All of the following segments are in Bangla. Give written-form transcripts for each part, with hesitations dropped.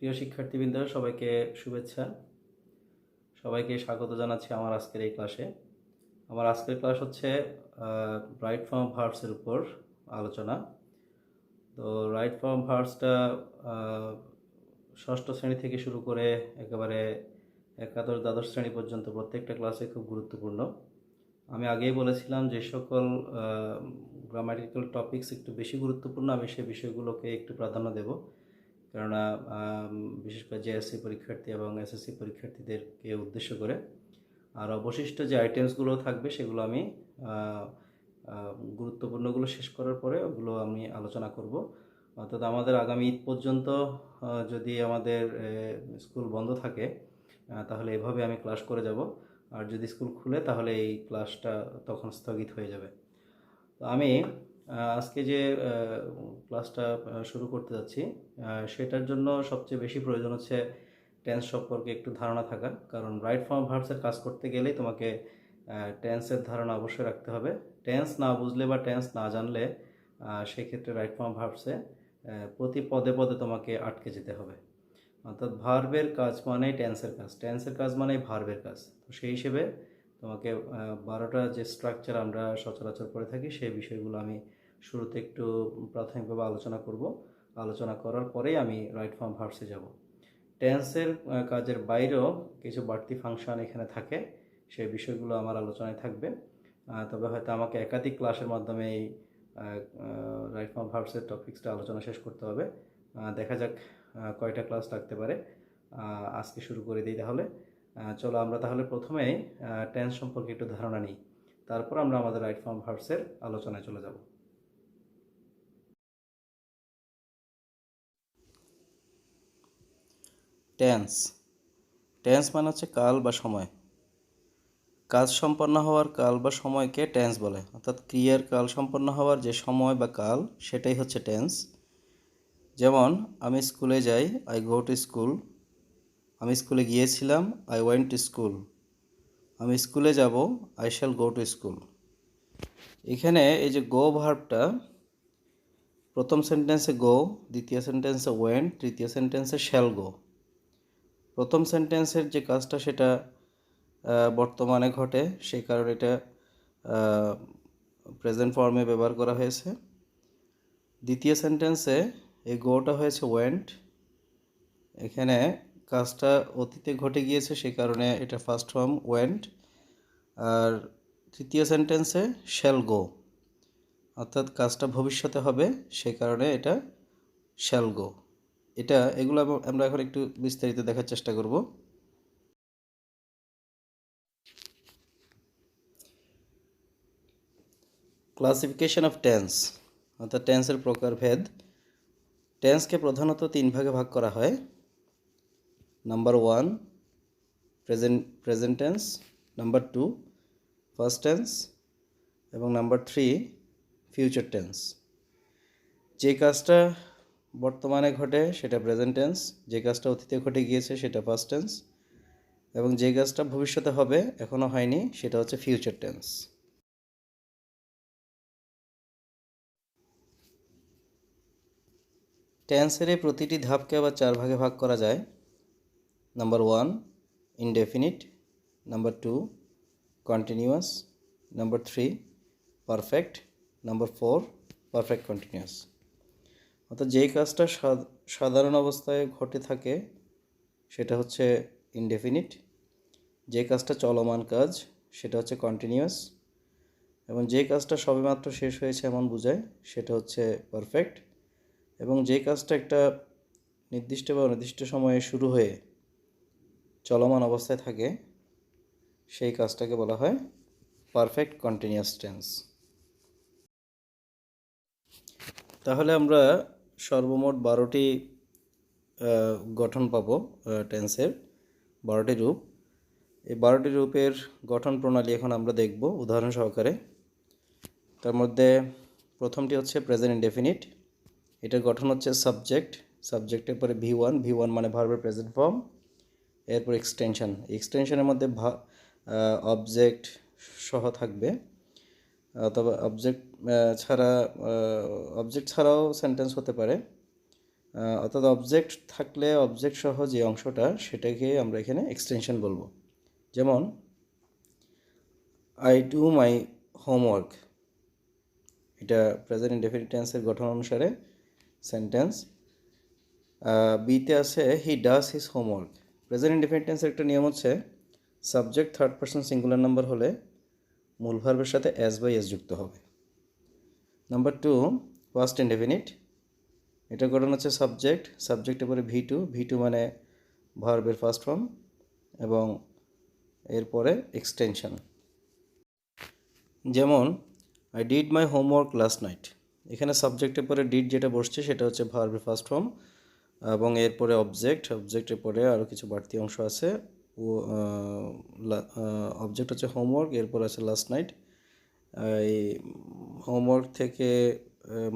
প্রিয় শিক্ষার্থীবৃন্দ, সবাইকে শুভেচ্ছা। সবাইকে স্বাগত জানাচ্ছি আমার আজকের এই ক্লাসে। আমার আজকের ক্লাস হচ্ছে রাইট ফর্ম ভার্বসের উপর আলোচনা। তো রাইট ফর্ম ভার্বসটা ষষ্ঠ শ্রেণী থেকে শুরু করে একেবারে একাদশ দ্বাদশ শ্রেণী পর্যন্ত প্রত্যেকটা ক্লাসে খুব গুরুত্বপূর্ণ। আমি আগেই বলেছিলাম যে সকল গ্রামাটিক্যাল টপিকস একটু বেশি গুরুত্বপূর্ণ, আমি সেই বিষয়গুলোকে একটু প্রাধান্য দেব, কেননা বিশেষ করে জেএসসি পরীক্ষার্থী এবং এসএসসি পরীক্ষার্থীদেরকে উদ্দেশ্য করে। আর অবশিষ্ট যে আইটেমসগুলো থাকবে সেগুলো আমি গুরুত্বপূর্ণগুলো শেষ করার পরে ওগুলো আমি আলোচনা করব। অর্থাৎ আমাদের আগামী ঈদ পর্যন্ত যদি আমাদের স্কুল বন্ধ থাকে তাহলে এভাবে আমি ক্লাস করে যাব, আর যদি স্কুল খুলে তাহলে এই ক্লাসটা তখন স্থগিত হয়ে যাবে। তো আমি আজকে যে ক্লাসটা শুরু করতে যাচ্ছি সেটার জন্য সবচেয়ে বেশি প্রয়োজন হচ্ছে টেন্স সম্পর্কে একটু ধারণা থাকা, কারণ রাইট ফর্ম ভার্বসের কাজ করতে গেলেই তোমাকে টেন্সের ধারণা অবশ্যই রাখতে হবে। টেন্স না বুঝলে বা টেন্স না জানলে সেক্ষেত্রে রাইট ফর্ম ভার্বসে প্রতি পদে পদে তোমাকে আটকে যেতে হবে। অর্থাৎ ভার্বের কাজ মানেই টেন্সের কাজ, টেন্সের কাজ মানেই ভার্বের কাজ। তো সেই হিসেবে তোমাকে 12টা যে স্ট্রাকচার আমরা সচরাচর করে থাকি সেই বিষয়গুলো আমি শুরুতে একটু প্রাথমিকভাবে আলোচনা করব। আলোচনা করার পরেই আমি রাইট ফর্ম ভার্বসে যাব। টেন্সের কাজের বাইরেও কিছু বাড়তি ফাংশন এখানে থাকে, সেই বিষয়গুলো আমার আলোচনায় থাকবে। তবে হয়তো আমাকে একাধিক ক্লাসের মাধ্যমে এই রাইট ফর্ম ভার্বসের টপিক্সটা আলোচনা শেষ করতে হবে। দেখা যাক কয়টা ক্লাস লাগতে পারে। আজকে শুরু করে দিই তাহলে। চলো আমরা তাহলে প্রথমেই টেন্স সম্পর্কে একটু ধারণা নিই, তারপর আমরা আমাদের রাইট ফর্ম ভার্বসের আলোচনায় চলে যাব। টেন্স টেন্স মানে হচ্ছে কাল বা সময়। কাজ সম্পন্ন হওয়ার কাল বা সময়কে টেন্স বলে, অর্থাৎ ক্রিয়ার কাল সম্পন্ন হওয়ার যে সময় বা কাল সেটাই হচ্ছে টেন্স। যেমন আমি স্কুলে যাই, আই গো টু স্কুল। আমি স্কুলে গিয়েছিলাম, আই ওয়েন্ট টু স্কুল। আমি স্কুলে যাব, I shall go to school. এখানে এই যে গো ভার্বটা প্রথম সেন্টেন্সে গো, দ্বিতীয় সেন্টেন্সে ওয়েন্ট, তৃতীয় সেন্টেন্সে শ্যাল গো। প্রথম সেন্টেন্সের যে কাজটা সেটা বর্তমানে ঘটে, সেই কারণে এটা প্রেজেন্ট ফর্মে ব্যবহার করা হয়েছে। দ্বিতীয় সেন্টেন্সে এই গোটা হয়েছে ওয়েন্ট, এখানে কাজটা অতীতে ঘটে গিয়েছে সেই কারণে এটা ফার্স্ট ফর্ম ওয়েন্ট। আর তৃতীয় সেন্টেন্সে শ্যাল গো, অর্থাৎ কাজটা ভবিষ্যতে হবে সেই কারণে এটা শ্যাল গো। এগুলো আমরা এখন একটু বিস্তারিত দেখার চেষ্টা করব। ক্লাসিফিকেশন অফ টেন্স, অর্থাৎ টেন্সের প্রকারভেদ। টেন্সকে প্রধানত 3 ভাগে ভাগ করা হয়। Number 1 present tense, number 2 first tense এবং নাম্বার 3 ফিউচার টেন্স। যে কাজটা বর্তমানে ঘটে সেটা প্রেজেন্ট টেন্স, যে কাজটা অতীতে ঘটে গিয়েছে সেটা ফার্স্ট টেন্স, এবং যে কাজটা ভবিষ্যতে হবে এখনও হয়নি সেটা হচ্ছে ফিউচার টেন্স। টেন্সের এই প্রতিটি ধাপকে আবার 4 ভাগে ভাগ করা যায়। Number 1 indefinite, number 2 continuous, number 3 perfect, number 4 perfect continuous. অর্থাৎ যেই কাজটা সাধারণ অবস্থায় ঘটে থাকে সেটা হচ্ছে ইনডেফিনিট, যে কাজটা চলমান কাজ সেটা হচ্ছে কন্টিনিউয়াস, এবং যে কাজটা সবেমাত্র শেষ হয়েছে এমন বোঝায় সেটা হচ্ছে পারফেক্ট, এবং যে কাজটা একটা নির্দিষ্ট বা অনির্দিষ্ট সময়ে শুরু হয়ে চলমান অবস্থায় থাকে সেই কাজটাকে বলা হয় পারফেক্ট কন্টিনিউয়াস টেন্স। তাহলে আমরা সর্বমোট 12টি গঠন পাবো টেন্সের, 12টি রূপ। এই 12টি রূপের গঠন প্রণালী এখন আমরা দেখব উদাহরণ সহকারে। তার মধ্যে প্রথমটি হচ্ছে প্রেজেন্ট ইনডেফিনিট। এটার গঠন হচ্ছে সাবজেক্টের পরে ভি ওয়ান মানে ভার্বের প্রেজেন্ট ফর্ম, এরপর এক্সটেনশনের মধ্যে অবজেক্ট সহ থাকবে, তবে অবজেক্ট ছাড়াও সেন্টেন্স হতে পারে। অর্থাৎ অবজেক্ট থাকলে অবজেক্ট সহ যে অংশটা সেটাকে আমরা এখানে এক্সটেনশন বলবো। যেমন আই ডু মাই হোমওয়ার্ক, এটা প্রেজেন্ট ইনডেফিনিট টেন্সের গঠন অনুসারে সেন্টেন্স। বিতে আছে he does his homework. Present indefinite টেন্সের একটা নিয়ম হচ্ছে subject third person singular number হলে মূল ভার্বের সাথে এস বাই এস যুক্ত হবে। নাম্বার 2 পাস্ট ইনডেফিনিট, এটা গঠন হচ্ছে সাবজেক্টের পরে ভি টু মানে ভার্বের ফার্স্ট ফর্ম এবং এরপরে এক্সটেনশন। যেমন I did my homework last night, এখানে সাবজেক্টের পরে ডিড যেটা বসছে সেটা হচ্ছে ভার্বের ফার্স্ট ফর্ম এবং এরপরে অবজেক্টের পরে আরও কিছু বাড়তি অংশ আছে। ও অবজেক্ট হচ্ছে হোমওয়ার্ক, এরপর আছে লাস্ট নাইট। এই হোমওয়ার্ক থেকে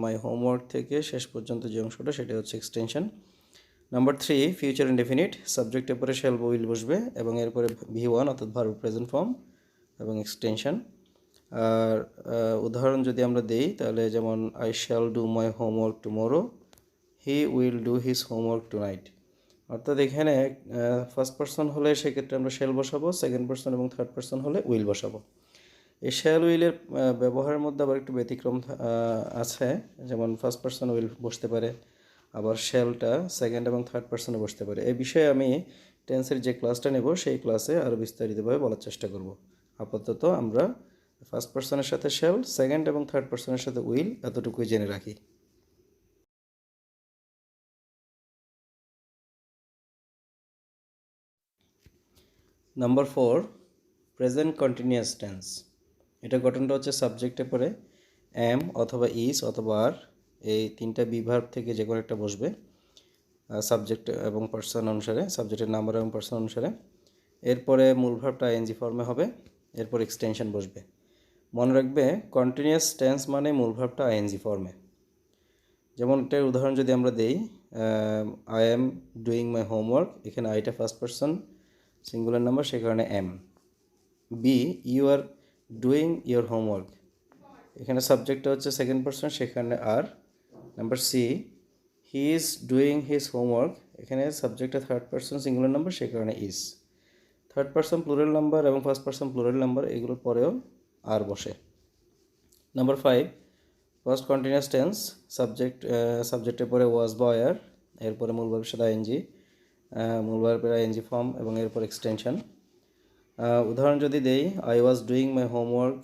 মাই হোমওয়ার্ক থেকে শেষ পর্যন্ত যে অংশটা সেটা হচ্ছে এক্সটেনশন। নাম্বার 3 ফিউচার ইনডেফিনিট, সাবজেক্টের পরে শ্যাল বা উইল বসবে এবং এরপরে V1 অর্থাৎ ভার্ব প্রেজেন্ট ফর্ম এবং এক্সটেনশন। আর উদাহরণ যদি আমরা দেই তাহলে যেমন I shall do my homework tomorrow, he will do his homework tonight. অর্থাৎ এখানে ফার্স্ট পারসন হলে সেক্ষেত্রে আমরা শ্যাল বসাবো, সেকেন্ড পারসন এবং থার্ড পারসন হলে উইল বসাবো। এই শ্যাল উইলের ব্যবহারের মধ্যে আবার একটু ব্যতিক্রম আছে, যেমন ফার্স্ট পারসন উইল বসতে পারে, আবার শ্যালটা সেকেন্ড এবং থার্ড পারসনে বসতে পারে। এই বিষয়ে আমি টেন্সের যে ক্লাসটা নেব সেই ক্লাসে আরও বিস্তারিতভাবে বলার চেষ্টা করব। আপাতত আমরা ফার্স্ট পারসনের সাথে শ্যাল, সেকেন্ড এবং থার্ড পারসনের সাথে উইল এতটুকুই জেনে রাখি। নাম্বার 4 প্রেজেন্ট কন্টিনিউয়াস টেন্স, এটা গঠনটা হচ্ছে সাবজেক্টের পরে এম অথবা ইজ অথবা আর, এই তিনটা বিভাগ থেকে যে কোনো একটা বসবে সাবজেক্ট এবং পার্সন অনুসারে, সাবজেক্টের নাম্বার এবং পার্সন অনুসারে। এরপরে মূল ভার্বটা আইএনজি ফর্মে হবে, এরপর এক্সটেনশন বসবে। মনে রাখবে কন্টিনিউয়াস টেন্স মানে মূল ভার্বটা আইএনজি ফর্মে। যেমন এটার উদাহরণ যদি আমরা দেই, I am doing my homework, এখানে আইটা ফার্স্ট পারসন সিঙ্গুলার নাম্বার, সে কারণে am. B you are doing your homework, এখানে সাবজেক্টটা হচ্ছে সেকেন্ড পারসন, সেখানে are. Number C he is doing his homework, এখানে সাবজেক্টটা থার্ড পারসন সিঙ্গুলার নাম্বার, সে কারণে is. Third person plural number এবং ফার্স্ট পারসন প্লুরাল নাম্বার এগুলোর পরেও আর বসে। নাম্বার 5 ফার্স্ট কন্টিনিউয়াস টেন্স, সাবজেক্টের পরে ওয়াজ বা ওয়ার, এরপরে মূল ভার্বের সাথে আইএনজি, মূল ভার্বের আইএনজি ফর্ম এবং এরপর এক্সটেনশন। উদাহরণ যদি দেই, I was doing my homework,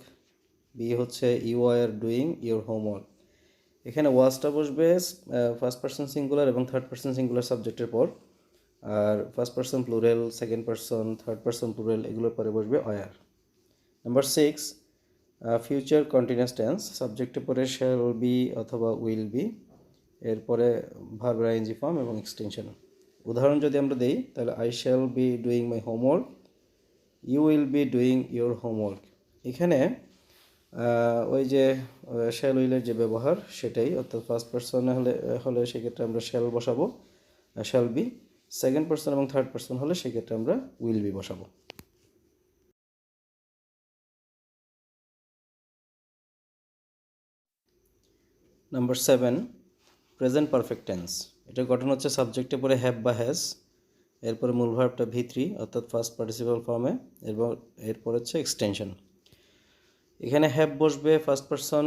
B হচ্ছে you are doing your homework, এখানে ওয়াজটা বসবে ফার্স্ট পারসন সিঙ্গুলার এবং থার্ড পারসন সিঙ্গুলার সাবজেক্টের পর, আর first person plural, second person, third person plural এগুলোর পরে বসবে were. Number 6 future continuous tense, সাবজেক্টের পরে শ্যাল বি অথবা উইল বি, এরপরে ভার্বের আইএনজি ফর্ম এবং এক্সটেনশন। উদাহরণ যদি আমরা দেই তাহলে I shall be doing my homework, you will be doing your homework. এখানে ওই যে শ্যাল উইলের যে ব্যবহার সেটাই, অর্থাৎ ফার্স্ট পারসনে হলে সেক্ষেত্রে আমরা শ্যাল বসাবো, শ্যাল বি। সেকেন্ড পারসন এবং থার্ড পারসন হলে সেক্ষেত্রে আমরা উইল বি বসাবো। নাম্বার 7 প্রেজেন্ট পারফেক্ট টেন্স, এটা গঠন হচ্ছে সাবজেক্টের পরে হ্যাভ বা হ্যাজ, এরপরে মূল ভার্বটা V3 অর্থাৎ ফার্স্ট পার্টিসিপাল ফর্মে এবং এরপর হচ্ছে এক্সটেনশন। এখানে হ্যাভ বসবে ফার্স্ট পারসন,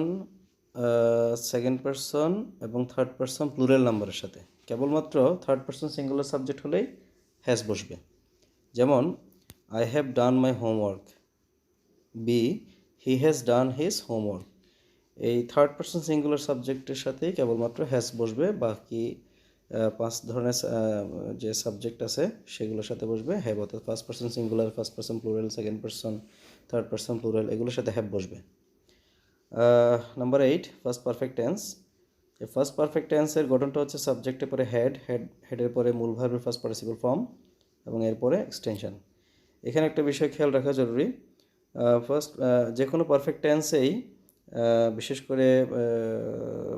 সেকেন্ড পারসন এবং থার্ড পারসন প্লুরাল নাম্বারের সাথে, কেবলমাত্র থার্ড পারসন সিঙ্গুলার সাবজেক্ট হলেই হ্যাজ বসবে। যেমন I have done my homework, B he has done his homework, এই থার্ড পারসন সিঙ্গুলার সাবজেক্টের সাথেই কেবলমাত্র হ্যাজ বসবে, বাকি 5 ধরনের যে সাবজেক্ট আছে সেগুলোর সাথে বসবে হ্যাভ, অর্থাৎ first person singular, first person plural, second person, third person plural এগুলোর সাথে হ্যাভ বসবে। নাম্বার 8 ফার্স্ট পারফেক্ট টেন্স, এই ফার্স্ট পারফেক্ট টেন্সের গঠনটা হচ্ছে সাবজেক্টের পরে হেডের পরে মূল ভার্বের ফার্স্ট পার্টিসিপল ফর্ম এবং এরপরে এক্সটেনশন। এখানে একটা বিষয় খেয়াল রাখা জরুরি, যে কোনো পারফেক্ট টেন্সেই বিশেষ করে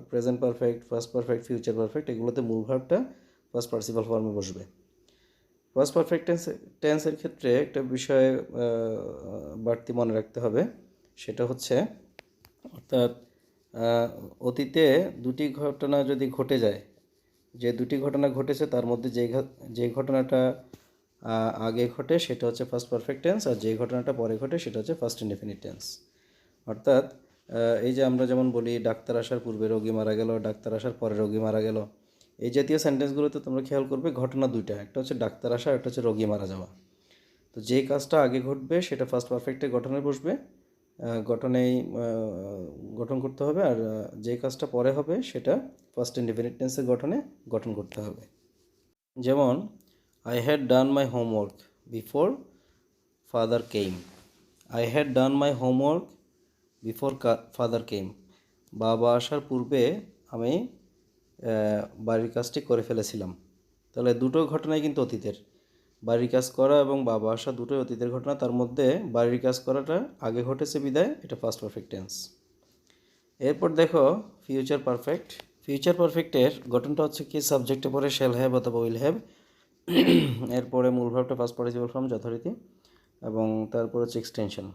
present perfect, first perfect, future perfect এগুলোতে মূল ভার্বটা ফার্স্ট পার্টিসিপাল ফর্মে বসবে। ফার্স্ট পারফেক্ট টেন্সের ক্ষেত্রে একটা বিষয় বাড়তি মনে রাখতে হবে, সেটা হচ্ছে অর্থাৎ অতীতে দুটি ঘটনা যদি ঘটে যায়, যে দুটি ঘটনা ঘটেছে তার মধ্যে যে ঘটনাটা আগে ঘটে সেটা হচ্ছে ফার্স্ট পারফেক্ট টেন্স, আর যে ঘটনাটা পরে ঘটে সেটা হচ্ছে ফার্স্ট ইনডেফিনিট টেন্স। অর্থাৎ এই যে আমরা যেমন বলি ডাক্তার আসার পূর্বে রোগী মারা গেল, ডাক্তার আসার পরে রোগী মারা গেল, এই জাতীয় সেন্টেন্সগুলোতে তোমরা খেয়াল করবে ঘটনা দুইটা, একটা হচ্ছে ডাক্তার আসা, একটা হচ্ছে রোগী মারা যাওয়া। তো যে কাজটা আগে ঘটবে সেটা ফার্স্ট পারফেক্টে গঠনে বসবে, গঠনেই গঠন করতে হবে, আর যে কাজটা পরে হবে সেটা ফার্স্ট ইনডেফিনিট টেন্সের গঠনে গঠন করতে হবে। যেমন I had done my homework before father came. I had done my homework before father came. বাবা আসার পূর্বে আমি বাড়ির কাজটি করে ফেলেছিলাম। তাহলে দুটো ঘটনাই কিন্তু অতীতের, বাড়ির কাজ করা এবং বাবা আসা দুটোই অতীতের ঘটনা, তার মধ্যে বাড়ির কাজ করাটা আগে ঘটেছে বিদায় এটা ফার্স্ট পারফেক্ট টেন্স। এরপর দেখো ফিউচার পারফেক্ট। ফিউচার পারফেক্টের গঠনটা হচ্ছে কি সাবজেক্টে পরে শ্যাল হ্যাভ অথবা উইল হ্যাভ, এরপরে মূল ভার্বটা ফার্স্ট পার্টিসিপল ফর্ম যথারীতি, এবং তারপর হচ্ছে এক্সটেনশন।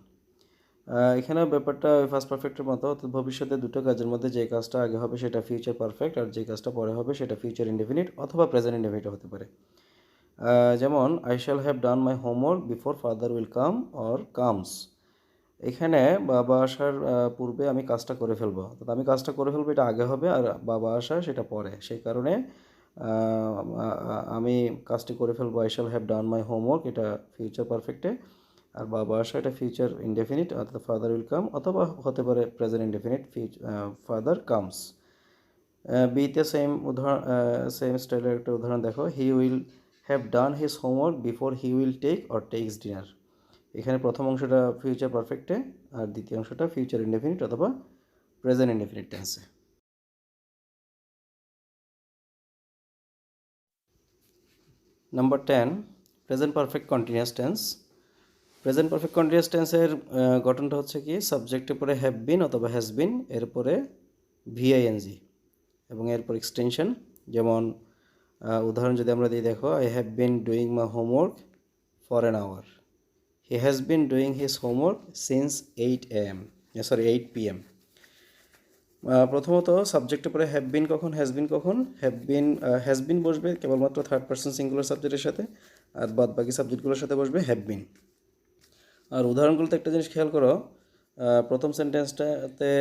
এখানে ব্যাপারটা ফার্স্ট পারফেক্টের মতো, অর্থাৎ ভবিষ্যতে দুটো কাজের মধ্যে যে কাজটা আগে হবে সেটা ফিউচার পারফেক্ট, আর যে কাজটা পরে হবে সেটা ফিউচার ইনডেফিনিট অথবা প্রেজেন্ট ইনডেফিনিট হতে পারে। যেমন I shall have done my homework before father will come or comes. এখানে বাবা আসার পূর্বে আমি কাজটা করে ফেলবো, অর্থাৎ আমি কাজটা করে ফেলবো এটা আগে হবে, আর বাবা আসা সেটা পরে, সেই কারণে আমি কাজটি করে ফেলবো। I shall have done my homework এটা ফিউচার পারফেক্টে, আর বাবা আসা এটা ফিউচার ইনডেফিনিট, অর্থাৎ ফাদার উইল কাম, অথবা হতে পারে প্রেজেন্ট ইনডেফিনিট ফাদার কামস। বিতে সেম স্টাইলের একটা উদাহরণ দেখো, he will have done his homework before he will take or takes dinner. এখানে প্রথম অংশটা ফিউচার পারফেক্টে, আর দ্বিতীয় অংশটা ফিউচার ইনডেফিনিট অথবা প্রেজেন্ট ইনডেফিনিট টেন্সে। Number 10, present perfect continuous tense. Present perfect continuous টেন্সের গঠনটা হচ্ছে কি সাবজেক্টের পরে হ্যাভ বিন অথবা হ্যাজ বিন, এরপরে ভিআইএনজি এবং এরপর এক্সটেনশন। যেমন উদাহরণ যদি আমরা দিই দেখো, I have been doing my homework for an hour. He has been doing his homework since 8 PM। প্রথমত সাবজেক্টের পরে হ্যাভ বিন কখন, হ্যাজ বিন বসবে কেবলমাত্র থার্ড পারসন সিঙ্গুলার সাবজেক্টের সাথে, আর বাদ বাকি সাবজেক্টগুলোর সাথে বসবে হ্যাভ বিন। আর উদাহরণগুলোতে একটা জিনিস খেয়াল করো, প্রথম সেন্টেন্সটাতে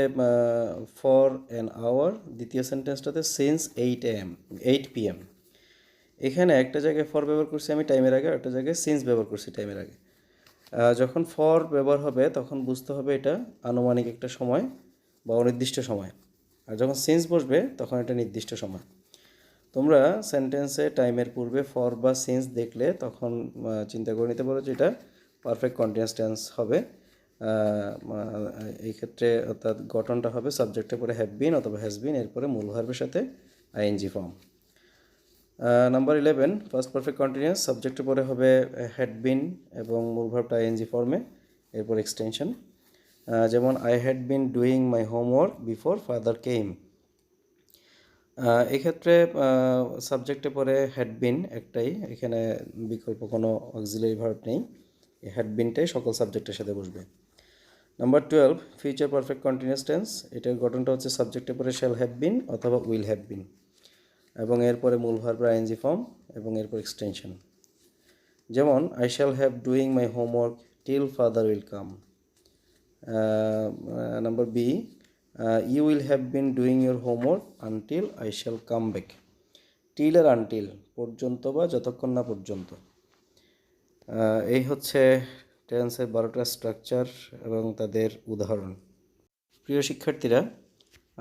ফর অ্যান আওয়ার, দ্বিতীয় সেন্টেন্সটাতে সিন্স 8 PM। এখানে একটা জায়গায় ফর ব্যবহার করছি আমি টাইমের আগে, একটা জায়গায় সিন্স ব্যবহার করছি টাইমের আগে। যখন ফর ব্যবহার হবে তখন বুঝতে হবে এটা আনুমানিক একটা সময় বা অনির্দিষ্ট সময়, আর যখন সিন্স বসবে তখন এটা নির্দিষ্ট সময়। তোমরা সেন্টেন্সে টাইমের পূর্বে ফর বা সিন্স দেখলে তখন চিন্তা করে নিতে পারো যে এটা পারফেক্ট কন্টিনিউয়াস টেন্স হবে। এই ক্ষেত্রে অর্থাৎ গঠনটা হবে সাবজেক্টের পরে হ্যাভ বিন অথবা হ্যাজ বিন, এরপরে মূল ভার্বের সাথে ING form. Number 11, first perfect continuous, সাবজেক্টের পরে হবে হ্যাড বিন এবং মূল ভার্বটা আইএনজি ফর্মে, এরপর এক্সটেনশন। যেমন I had been doing my homework before father came. এক্ষেত্রে সাবজেক্টে পরে হ্যাড বিন একটাই, এখানে বিকল্প কোনো অক্সিলারি ভার্ব নেই, এই হ্যাড বিনটাই সকল সাবজেক্টের সাথে বসবে। Number 12, future perfect continuous tense, এটার গঠনটা হচ্ছে সাবজেক্টে পরে শ্যাল হ্যাভ বিন অথবা উইল হ্যাভ বিন, এবং এরপরে মূল ভার্ব আইএনজি ফর্ম এবং এরপর এক্সটেনশন। যেমন I shall have doing my homework till father will come. Number B, you will have been doing your homework until I shall come back. Till আর আনটিল, পর্যন্ত বা যতক্ষণ না পর্যন্ত। এই হচ্ছে টেন্সের 12টা স্ট্রাকচার এবং তাদের উদাহরণ। প্রিয় শিক্ষার্থীরা,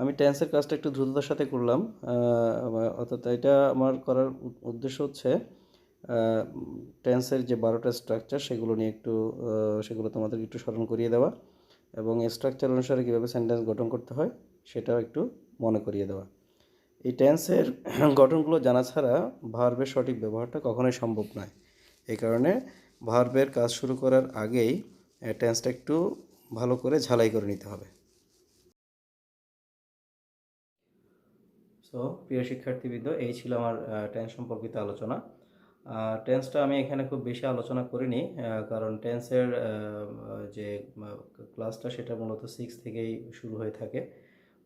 আমি টেন্সের কাজটা একটু দ্রুততার সাথে করলাম, অর্থাৎ এটা আমার করার উদ্দেশ্য হচ্ছে টেন্সের যে 12টা স্ট্রাকচার সেগুলো তোমাদের একটু স্মরণ করিয়ে দেওয়া, এবং এই স্ট্রাকচার অনুসারে কীভাবে সেন্টেন্স গঠন করতে হয় সেটাও একটু মনে করিয়ে দেওয়া। এই টেন্সের গঠনগুলো জানা ছাড়া ভার্বের সঠিক ব্যবহারটা কখনোই সম্ভব নয়। এই কারণে ভার্বের কাজ শুরু করার আগেই টেন্সটা একটু ভালো করে ঝালাই করে নিতে হবে। সো প্রিয় শিক্ষার্থীবৃন্দ, এই ছিল আমার টেন্স সম্পর্কিত আলোচনা। টেন্সটা আমি এখানে খুব বেশি আলোচনা করিনি, কারণ টেন্সের যে ক্লাসটা সেটা মূলত 6 থেকেই শুরু হয়ে থাকে।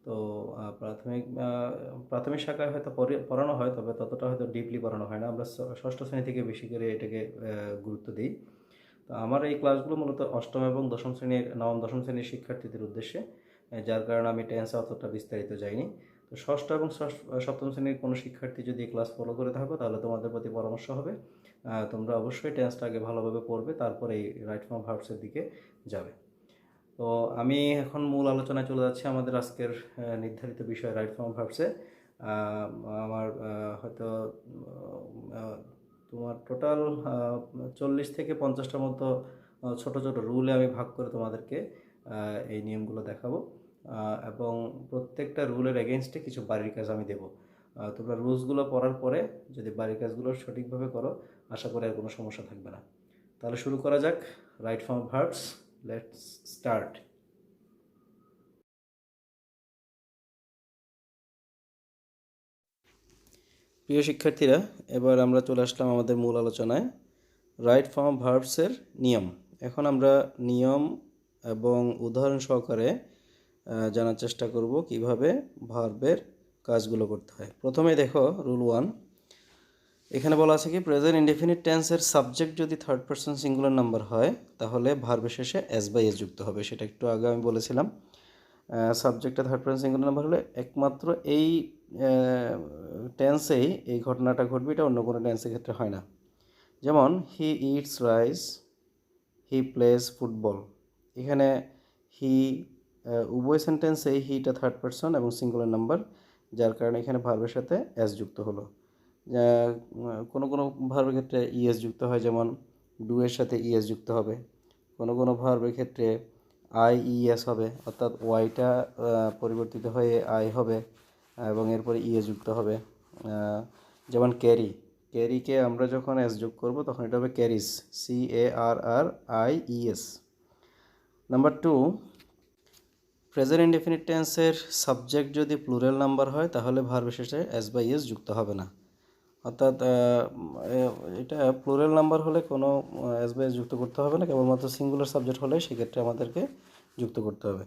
তো প্রাথমিক শাখায় হয়তো পড়ানো হয়, তবে ততটা হয়তো ডিপলি পড়ানো হয় না। আমরা ষষ্ঠ শ্রেণী থেকে বেশি করে এটাকে গুরুত্ব দিই। তো আমার এই ক্লাসগুলো মূলত অষ্টম এবং নবম দশম শ্রেণীর শিক্ষার্থীদের উদ্দেশ্যে, যার কারণে আমি টেন্সে অতটা বিস্তারিত যাইনি। তো ষষ্ঠ এবং সপ্তম শ্রেণীর কোনো শিক্ষার্থী যদি এই ক্লাস ফলো করে থাকো, তাহলে তোমাদের প্রতি পরামর্শ হবে তোমরা অবশ্যই টেন্সটা আগে ভালোভাবে পড়বে, তারপরে এই রাইট ফর্ম ভার্বসের দিকে যাবে। তো আমি এখন মূল আলোচনায় চলে যাচ্ছি আমাদের আজকের নির্ধারিত বিষয় রাইট ফর্ম ভার্বসে। আমার হয়তো তোমার টোটাল 40 থেকে 50টার মতো ছোট ছোট রুলে আমি ভাগ করে তোমাদেরকে এই নিয়মগুলো দেখাবো, এবং প্রত্যেকটা রুলের এগেনস্টে কিছু বাড়ির কাজ আমি দেবো। তোমরা রুলসগুলো পড়ার পরে যদি বাড়ির কাজগুলো সঠিকভাবে করো, আশা করি আর কোনো সমস্যা থাকবে না। তাহলে শুরু করা যাক right form verbs. Let's start. প্রিয় শিক্ষার্থীরা, এবার আমরা চলে আসলাম আমাদের মূল আলোচনায়, রাইট ফর্ম ভার্বসের নিয়ম। এখন আমরা নিয়ম এবং উদাহরণ সহকারে জানার চেষ্টা করব কিভাবে ভার্বের কাজগুলো করতে হয়। প্রথমে দেখো রুল 1, এখানে বলা আছে কি প্রেজেন্ট ইনডেফিনিট টেন্সের সাবজেক্ট যদি থার্ড পারসন সিঙ্গুলার নাম্বার হয়, তাহলে ভার্বের শেষে এস বাই এস যুক্ত হবে। সেটা একটু আগে আমি বলেছিলাম। সাবজেক্টটা থার্ড পারসন সিঙ্গুলার নাম্বার হলে একমাত্র এই টেন্সেই এই ঘটনাটা ঘটবে, এটা অন্য কোনো টেন্সের ক্ষেত্রে হয় না। যেমন he eats rice, he plays football. এখানে হি উভয় সেন্টেন্সেই হিটা থার্ড পারসন এবং সিঙ্গুলার নাম্বার, যার কারণে এখানে ভার্বের সাথে এস যুক্ত হলো। কোনো কোনো ভার্বের ক্ষেত্রে ইএস যুক্ত হয়, যেমন ডু এর সাথে ইএস যুক্ত হবে। কোনো কোনো ভার্বের ক্ষেত্রে আই ইএস হবে, অর্থাৎ ওয়াইটা পরিবর্তিত হয়ে আই হবে এবং এরপরে ইএস যুক্ত হবে। যেমন ক্যারি, ক্যারিকে আমরা যখন এস যোগ করব তখন এটা হবে ক্যারিস, CARRIES। নাম্বার 2, প্রেজেন্ট ইনডেফিনিট টেন্সের সাবজেক্ট যদি প্লুরাল নাম্বার হয়, তাহলে ভার্বের শেষে এস বাই এস যুক্ত হবে না। অর্থাৎ এটা প্লুরাল নাম্বার হলে কোনো এস বাই এস যুক্ত করতে হবে না, কেবলমাত্র সিঙ্গুলার সাবজেক্ট হলে সেক্ষেত্রে আমাদেরকে যুক্ত করতে হবে।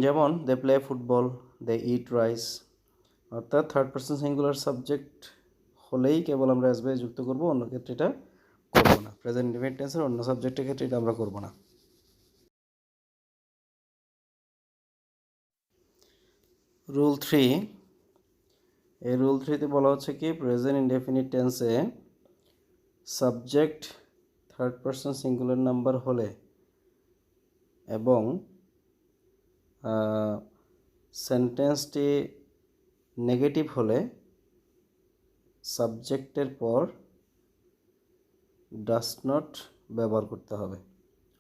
যেমন they play football, they eat rice. অর্থাৎ থার্ড পারসন সিঙ্গুলার সাবজেক্ট হলেই কেবল আমরা এস বাই এস যুক্ত করব, অন্য ক্ষেত্রে এটা করব না। প্রেজেন্ট ইনডেফিনিট টেন্সের অন্য সাবজেক্টের ক্ষেত্রে এটা আমরা করব না। রুল 3, এই রুল 3তে বলা হচ্ছে কি প্রেজেন্ট ইনডেফিনিট টেন্সে subject third person singular number হলে এবং সেন্টেন্সটি নেগেটিভ হলে সাবজেক্টের পর ডাস নট ব্যবহার করতে হবে।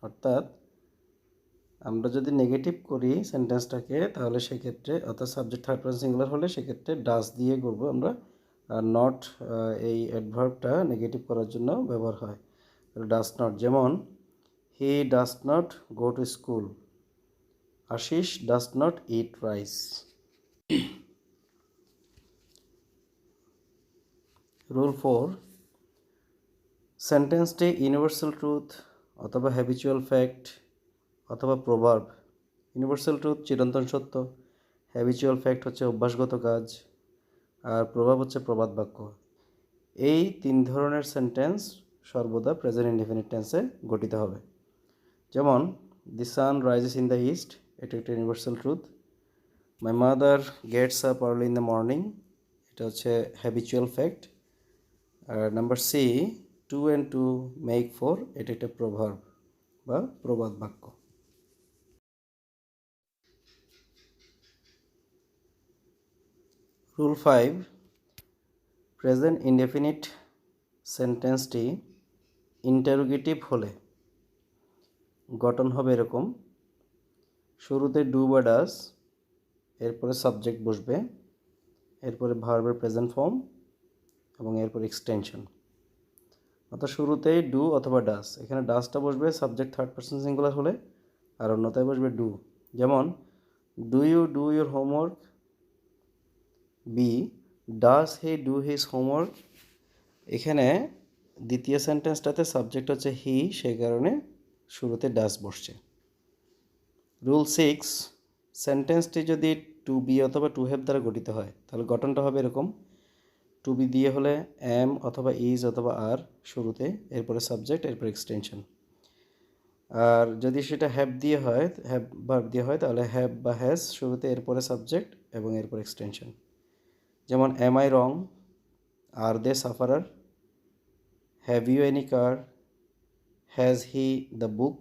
অর্থাৎ আমরা যদি নেগেটিভ করি সেন্টেন্সটাকে, তাহলে সেক্ষেত্রে অর্থাৎ সাবজেক্ট থার্ড পারসন সিঙ্গুলার হলে সেক্ষেত্রে ডাস দিয়ে করবো আমরা, আর নট এই অ্যাডভার্বটা নেগেটিভ করার জন্য ব্যবহার হয়। ডাস নট, যেমন he does not go to school, Ashis does not eat rice. Rule 4, সেন্টেন্সটি ইউনিভার্সাল ট্রুথ অথবা হ্যাবিচুয়াল ফ্যাক্ট অথবা প্রভার্ব। ইউনিভার্সাল ট্রুথ চিরন্তন সত্য, হ্যাবিচুয়াল ফ্যাক্ট হচ্ছে অভ্যাসগত কাজ, আর প্রভাব হচ্ছে প্রবাদ বাক্য। এই 3 ধরনের সেন্টেন্স সর্বদা প্রেজেন্ট ইনডেফিনিট টেন্সে গঠিত হবে। যেমন the sun rises in the east, এটা একটা universal truth. My mother gets up early in the morning, এটা হচ্ছে হ্যাবিচুয়াল ফ্যাক্ট। আর নাম্বার সি, 2 and 2 make 4, এটা একটা প্রভার্ব বা প্রবাদ বাক্য। রুল 5, প্রেজেন্ট ইনডেফিনিট সেন্টেন্সটি ইন্টারোগেটিভ হলে গঠন হবে এরকম: শুরুতে ডু বা ডাস, এরপরে সাবজেক্ট বসবে, এরপরে ভার্বের প্রেজেন্ট ফর্ম এবং এরপর এক্সটেনশন। অর্থাৎ শুরুতেই ডু অথবা ডাস, এখানে ডাসটা বসবে সাবজেক্ট থার্ড পারসন সিঙ্গুলার হলে, আর অন্যথায় বসবে ডু। যেমন do you do your homework, B does he do his homework. এখানে দ্বিতীয় সেন্টেন্সটাতে সাবজেক্ট হচ্ছে হি, সেই কারণে শুরুতে ডাস বসছে। রুল 6, সেন্টেন্সটি যদি টু বি অথবা টু হ্যাভ দ্বারা গঠিত হয়, তাহলে গঠনটা হবে এরকম: টু বি দিয়ে হলে এম অথবা ইজ অথবা আর শুরুতে, এরপরে সাবজেক্ট, এরপর এক্সটেনশন। আর যদি সেটা হ্যাভ দিয়ে হয়, হ্যাভ ভার্ব দিয়ে হয়, তাহলে হ্যাভ বা হ্যাজ শুরুতে, এরপরে সাবজেক্ট এবং এরপর এক্সটেনশন। যেমন am I wrong, are they sufferer, have you any car, has he the book.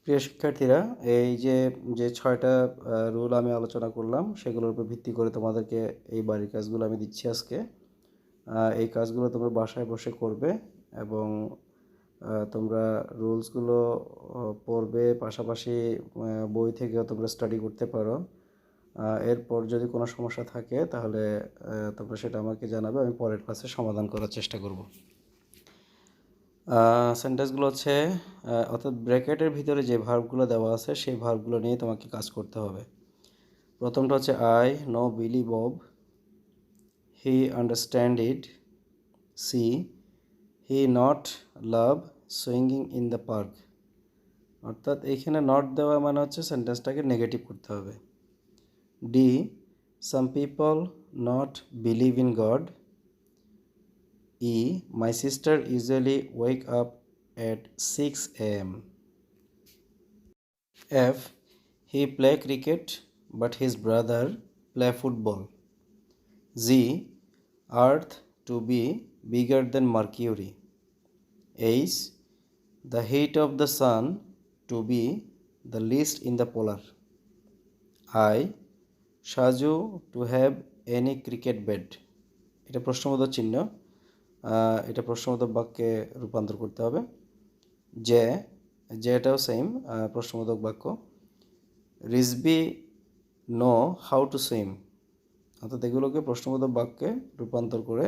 প্রিয় শিক্ষার্থীরা, এই যে যে 6টা রুল আমি আলোচনা করলাম, সেগুলোর উপর ভিত্তি করে তোমাদেরকে এই বাড়ির কাজগুলো আমি দিচ্ছি আজকে। এই কাজগুলো তোমরা বাসায় বসে করবে এবং তোমরা রুলসগুলো পড়বে, পাশাপাশি বই থেকেও তোমরা স্টাডি করতে পারো। এরপর যদি কোনো সমস্যা থাকে তাহলে তোমরা সেটা আমাকে জানাবে, আমি পরের ক্লাসে সমাধান করার চেষ্টা করব। সেন্টেন্সগুলো হচ্ছে, অর্থাৎ ব্র্যাকেটের ভিতরে যে ভার্বগুলো দেওয়া আছে সেই ভার্বগুলো নিয়ে তোমাকে কাজ করতে হবে। প্রথমটা হচ্ছে I know Billy Bob, he understand it, see he not love swinging in the park. অর্থাৎ এইখানে নট দেওয়া মানে হচ্ছে সেন্টেন্সটাকে নেগেটিভ করতে হবে। D some people not believe in god. E. My sister usually wake up at 6 a.m. F. He play cricket but his brother play football. G. Earth to be bigger than Mercury. H. The heat of the sun to be the least in the polar. I. Shaju to have any cricket bat. এটা প্রশ্নবোধক চিহ্ন, এটা প্রশ্নবোধক বাক্যে রূপান্তর করতে হবে। যেটাও সেম প্রশ্নবোধক বাক্য। Rizvi know how to swim, অর্থাৎ এগুলোকে প্রশ্নবোধক বাক্যে রূপান্তর করে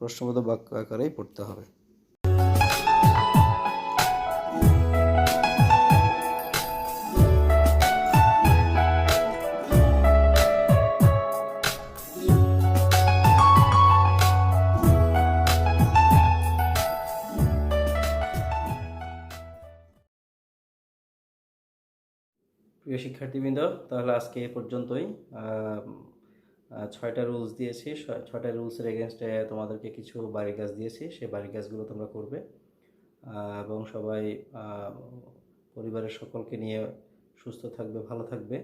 প্রশ্নবোধক বাক্য আকারেই পড়তে হবে। প্রিয় শিক্ষার্থীবৃন্দ, তাহলে আজকে এ পর্যন্তই। 6টা রুলস দিয়েছি, 6টা রুলসের এগেনস্টে তোমাদেরকে কিছু বাড়ির কাজ দিয়েছি, সেই বাড়ির কাজগুলো তোমরা করবে এবং সবাই পরিবারের সকলকে নিয়ে সুস্থ থাকবে, ভালো থাকবে,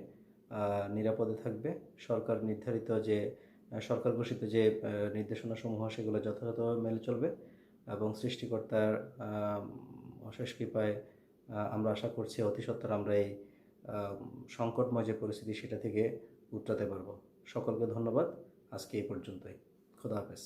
নিরাপদে থাকবে। সরকার নির্ধারিত যে সরকার ঘোষিত যে নির্দেশনাসমূহ সেগুলো যথাযথভাবে মেনে চলবে এবং সৃষ্টিকর্তার অশেষ কৃপায় আমরা আশা করছি অতি সত্বর আমরা এই সংকটময় যে পরিস্থিতি সেটা থেকে উতরাতে পারবো। সকলকে ধন্যবাদ। আজকে এই পর্যন্তই। খোদা হাফেজ।